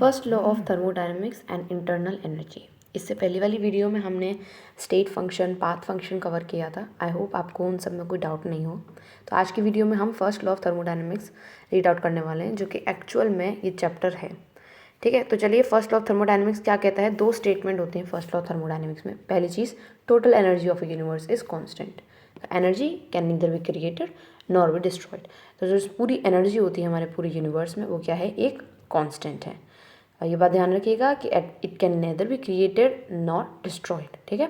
First law of thermodynamics and internal energy. इससे पहली वाली वीडियो में हमने state function, path function cover किया था। आई होप आपको उन सब में कोई डाउट नहीं हो। तो आज की वीडियो में हम first law of thermodynamics read out करने वाले हैं, जो कि एक्चुअल में ये चैप्टर है। ठीक है, तो चलिए, फर्स्ट लॉ ऑफ थर्मोडायनेमिक्स क्या कहता है। दो स्टेटमेंट होते हैं फर्स्ट लॉ ऑफ थर्मोडायनेमिक्स में। पहली चीज़, total energy of a universe is constant. Energy can neither be created nor be destroyed. तो जो पूरी एनर्जी होती है हमारे पूरे यूनिवर्स में, वो क्या है, एक कॉन्स्टेंट है। ये बात ध्यान रखिएगा कि it can neither be created not destroyed. ठीक है,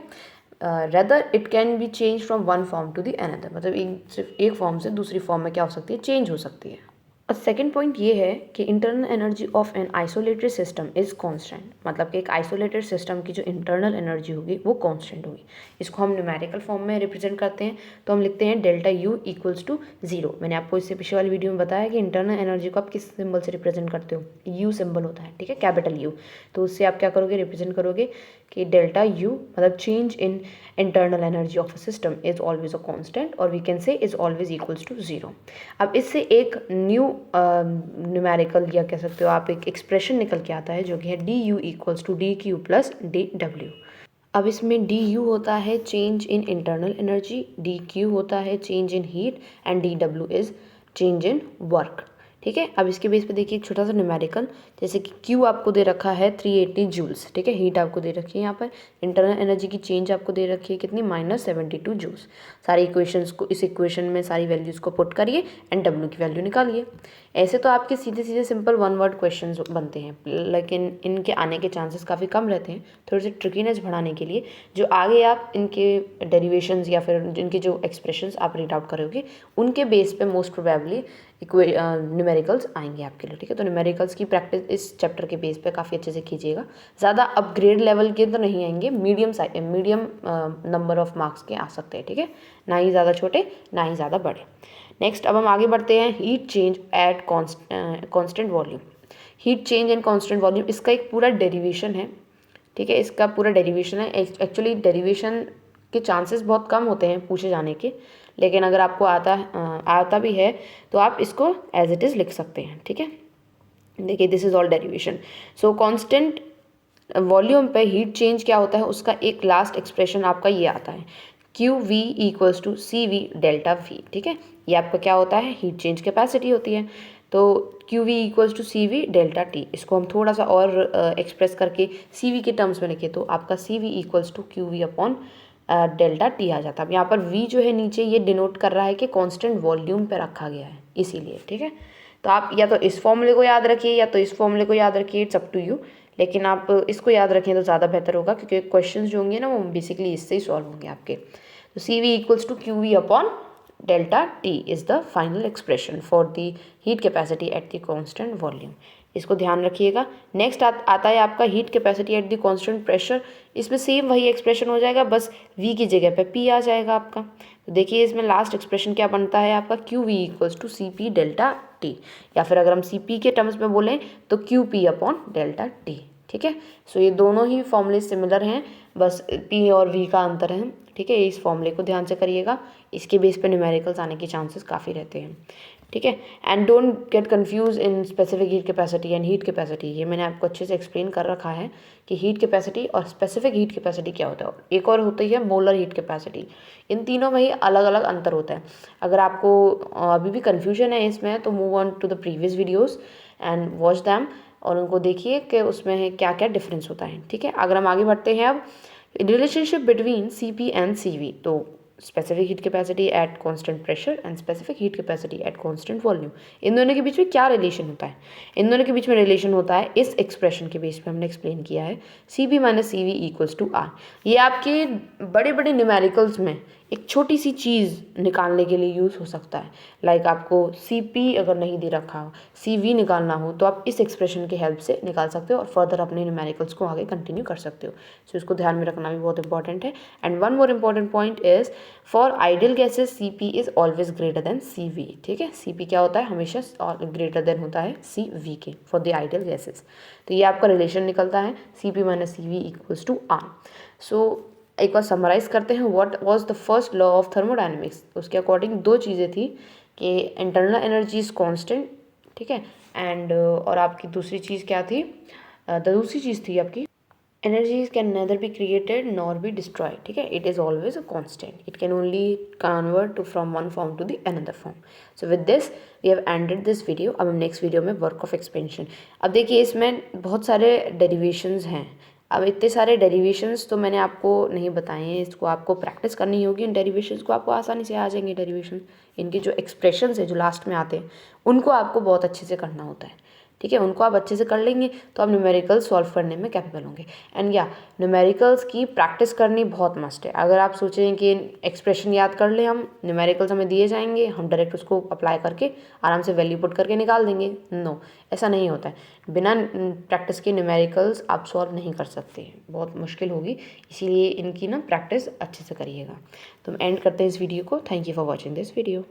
rather it can be change from one form to the another. मतलब सिर्फ एक फॉर्म से दूसरी फॉर्म में क्या हो सकती है, चेंज हो सकती है। और सेकेंड पॉइंट ये है कि internal energy of an isolated system is constant. मतलब कि एक आइसोलेटेड सिस्टम की जो इंटरनल एनर्जी होगी वो कांस्टेंट होगी। इसको हम न्यूमेरिकल फॉर्म में रिप्रेजेंट करते हैं, तो हम लिखते हैं डेल्टा यू इक्वल्स टू 0। मैंने आपको इससे पिछले वाली वीडियो में बताया कि इंटरनल एनर्जी को आप किस सिंबल से रिप्रेजेंट करते हो, यू सिंबल होता है। ठीक है, कैपिटल यू। तो उससे आप क्या करोगे, रिप्रेजेंट करोगे कि डेल्टा यू मतलब change in internal energy of a system is always a constant, और we can say is always equals to 0। अब इससे एक न्यू न्यूमेरिकल या कह सकते हो आप एक एक्सप्रेशन निकल के आता है, जो कि है D U equals to D Q plus D W. अब इसमें डी यू होता है change in internal energy, D Q होता है change in heat, and D W is change in work. ठीक है, अब इसके बेस पे देखिए एक छोटा सा न्यूमेरिकल, जैसे कि Q आपको दे रखा है 380 जूल्स। ठीक है, हीट आपको दे रखी है यहाँ पर, इंटरनल एनर्जी की चेंज आपको दे रखी है कितनी, -72 जूल्स। सारी इक्वेशंस को, इस इक्वेशन में सारी वैल्यूज़ को पुट करिए एंड W की वैल्यू निकालिए। ऐसे तो आपके सीधे सीधे सिंपल वन वर्ड क्वेश्चन बनते हैं, लेकिन इनके आने के चांसेस काफ़ी कम रहते हैं। थोड़ी सी ट्रिकीनेस बढ़ाने के लिए जो आगे आप इनके डेरिवेशंस या फिर इनके जो एक्सप्रेशंस आप रीड आउट करोगे, उनके बेस पे मोस्ट प्रोबेबली न्यूमेरिकल्स आएंगे आपके लिए। ठीक है, तो न्यूमेरिकल्स की प्रैक्टिस इस चैप्टर के बेस पे काफ़ी अच्छे से कीजिएगा। ज़्यादा अपग्रेड लेवल के तो नहीं आएंगे, मीडियम नंबर ऑफ मार्क्स के आ सकते हैं। ठीक है, ना ही ज़्यादा छोटे ना ही ज़्यादा बड़े। नेक्स्ट, अब हम आगे बढ़ते हैं, heat change at constant volume. Heat change and constant volume, इसका एक पूरा डेरिवेशन है। ठीक है, इसका पूरा डेरिवेशन है। एक्चुअली डेरिवेशन के चांसेस बहुत कम होते हैं पूछे जाने के, लेकिन अगर आपको आता भी है तो आप इसको एज इट इज़ लिख सकते हैं। ठीक है, देखिए, this is all derivation. So constant volume पे हीट चेंज क्या होता है, उसका एक लास्ट एक्सप्रेशन आपका ये आता है, Q V equals to C V delta V. ठीक है, ये आपका क्या होता है, हीट चेंज कैपेसिटी होती है। तो Q V equals to C V delta T, इसको हम थोड़ा सा और एक्सप्रेस करके सी वी के टर्म्स में लिखे तो आपका C V equals to Q V upon delta T आ जाता है। अब यहाँ पर v जो है नीचे, ये डिनोट कर रहा है कि कांस्टेंट वॉल्यूम पे रखा गया है, इसीलिए। ठीक है, तो आप या तो इस फॉर्मूले को याद रखिए या तो इस फॉर्मूले को याद रखिए, इट्स अप टू यू। लेकिन आप इसको याद रखें तो ज़्यादा बेहतर होगा, क्योंकि क्वेश्चन जो होंगे ना वो बेसिकली इससे ही सॉल्व होंगे आपके। तो C V equals to Q V upon delta T is the final expression for the heat capacity at the constant volume. इसको ध्यान रखिएगा। नेक्स्ट आता है आपका heat capacity at the constant pressure. इसमें सेम वही एक्सप्रेशन हो जाएगा, बस v की जगह पे p आ जाएगा आपका। तो देखिए, इसमें लास्ट एक्सप्रेशन क्या बनता है आपका, Q V equals to C P delta T, या फिर अगर हम सी पी के टर्म्स में बोलें तो Q P upon delta T. ठीक है, सो ये दोनों ही फॉर्मूले सिमिलर हैं, बस p और v का अंतर है। ठीक है, इस फॉर्मूले को ध्यान से करिएगा, इसके बेस पे न्यूमेरिकल्स आने के चांसेस काफ़ी रहते हैं। ठीक है, and don't get confuse in specific heat capacity and heat capacity. ये मैंने आपको अच्छे से एक्सप्लेन कर रखा है कि हीट कैपेसिटी और स्पेसिफिक हीट कैपेसिटी क्या होता है। एक और होती है मोलर हीट कैपेसिटी। इन तीनों में ही अलग अलग अंतर होता है। अगर आपको अभी भी कन्फ्यूजन है इसमें, तो move on to the previous videos and watch them, और उनको देखिए कि उसमें क्या क्या डिफरेंस होता है। ठीक है, अगर हम आगे बढ़ते हैं, अब relationship between C P and C V. तो specific heat capacity at constant pressure and specific heat capacity at constant volume, इन दोनों के बीच में क्या रिलेशन होता है। इन दोनों के बीच में रिलेशन होता है इस एक्सप्रेशन के बेस पे हमने एक्सप्लेन किया है, C P minus C V equals to R. ये आपके बड़े बड़े न्यूमेरिकल्स में एक छोटी सी चीज़ निकालने के लिए यूज़ हो सकता है। लाइक आपको सी पी अगर नहीं दे रखा हो, सी वी निकालना हो, तो आप इस एक्सप्रेशन की हेल्प से निकाल सकते हो और फर्दर अपने न्यूमेरिकल्स को आगे कंटिन्यू कर सकते हो। सो इसको ध्यान में रखना भी बहुत इंपॉर्टेंट है। And one more important point is, for ideal gases C P is always greater than C V. ठीक है, सी पी क्या होता है, हमेशा ग्रेटर देन होता है सी वी के फॉर द आइडियल गैसेस। तो ये आपका रिलेशन निकलता है C P minus C V equals to R. So एक बार समराइज करते हैं, what was the first law of thermodynamics. उसके अकॉर्डिंग दो चीज़ें थी कि इंटरनल एनर्जी इज कांस्टेंट, ठीक है, एंड और आपकी दूसरी चीज़ क्या थी, दूसरी चीज़ थी आपकी energies can neither be created nor be destroyed. ठीक है, it is always a constant. It can only convert to from one form to the another form. So with this we have ended this video. अब हम next video में work of expansion, अब देखिए इसमें बहुत सारे डेरिवेशंस हैं। अब इतने सारे डेरिवेशंस तो मैंने आपको नहीं बताए हैं, इसको आपको प्रैक्टिस करनी होगी। इन डेरिवेशंस को आपको आसानी से आ जाएंगे डेरिवेशन। इनके जो एक्सप्रेशंस है जो लास्ट में आते हैं उनको आपको बहुत अच्छे से करना होता है। ठीक है, उनको आप अच्छे से कर लेंगे तो आप न्यूमेरिकल्स सॉल्व करने में कैपेबल होंगे। एंड या न्यूमेरिकल्स की प्रैक्टिस करनी बहुत मस्ट है। अगर आप सोचें कि एक्सप्रेशन याद कर लें, हम न्यूमेरिकल्स हमें दिए जाएंगे, हम डायरेक्ट उसको अप्लाई करके आराम से वैल्यू पुट करके निकाल देंगे, नो ऐसा नहीं होता है। बिना प्रैक्टिस के न्यूमेरिकल्स आप सॉल्व नहीं कर सकते, बहुत मुश्किल होगी। इसीलिए इनकी ना प्रैक्टिस अच्छे से करिएगा। तो हम एंड करते हैं इस वीडियो को। Thank you for watching this video.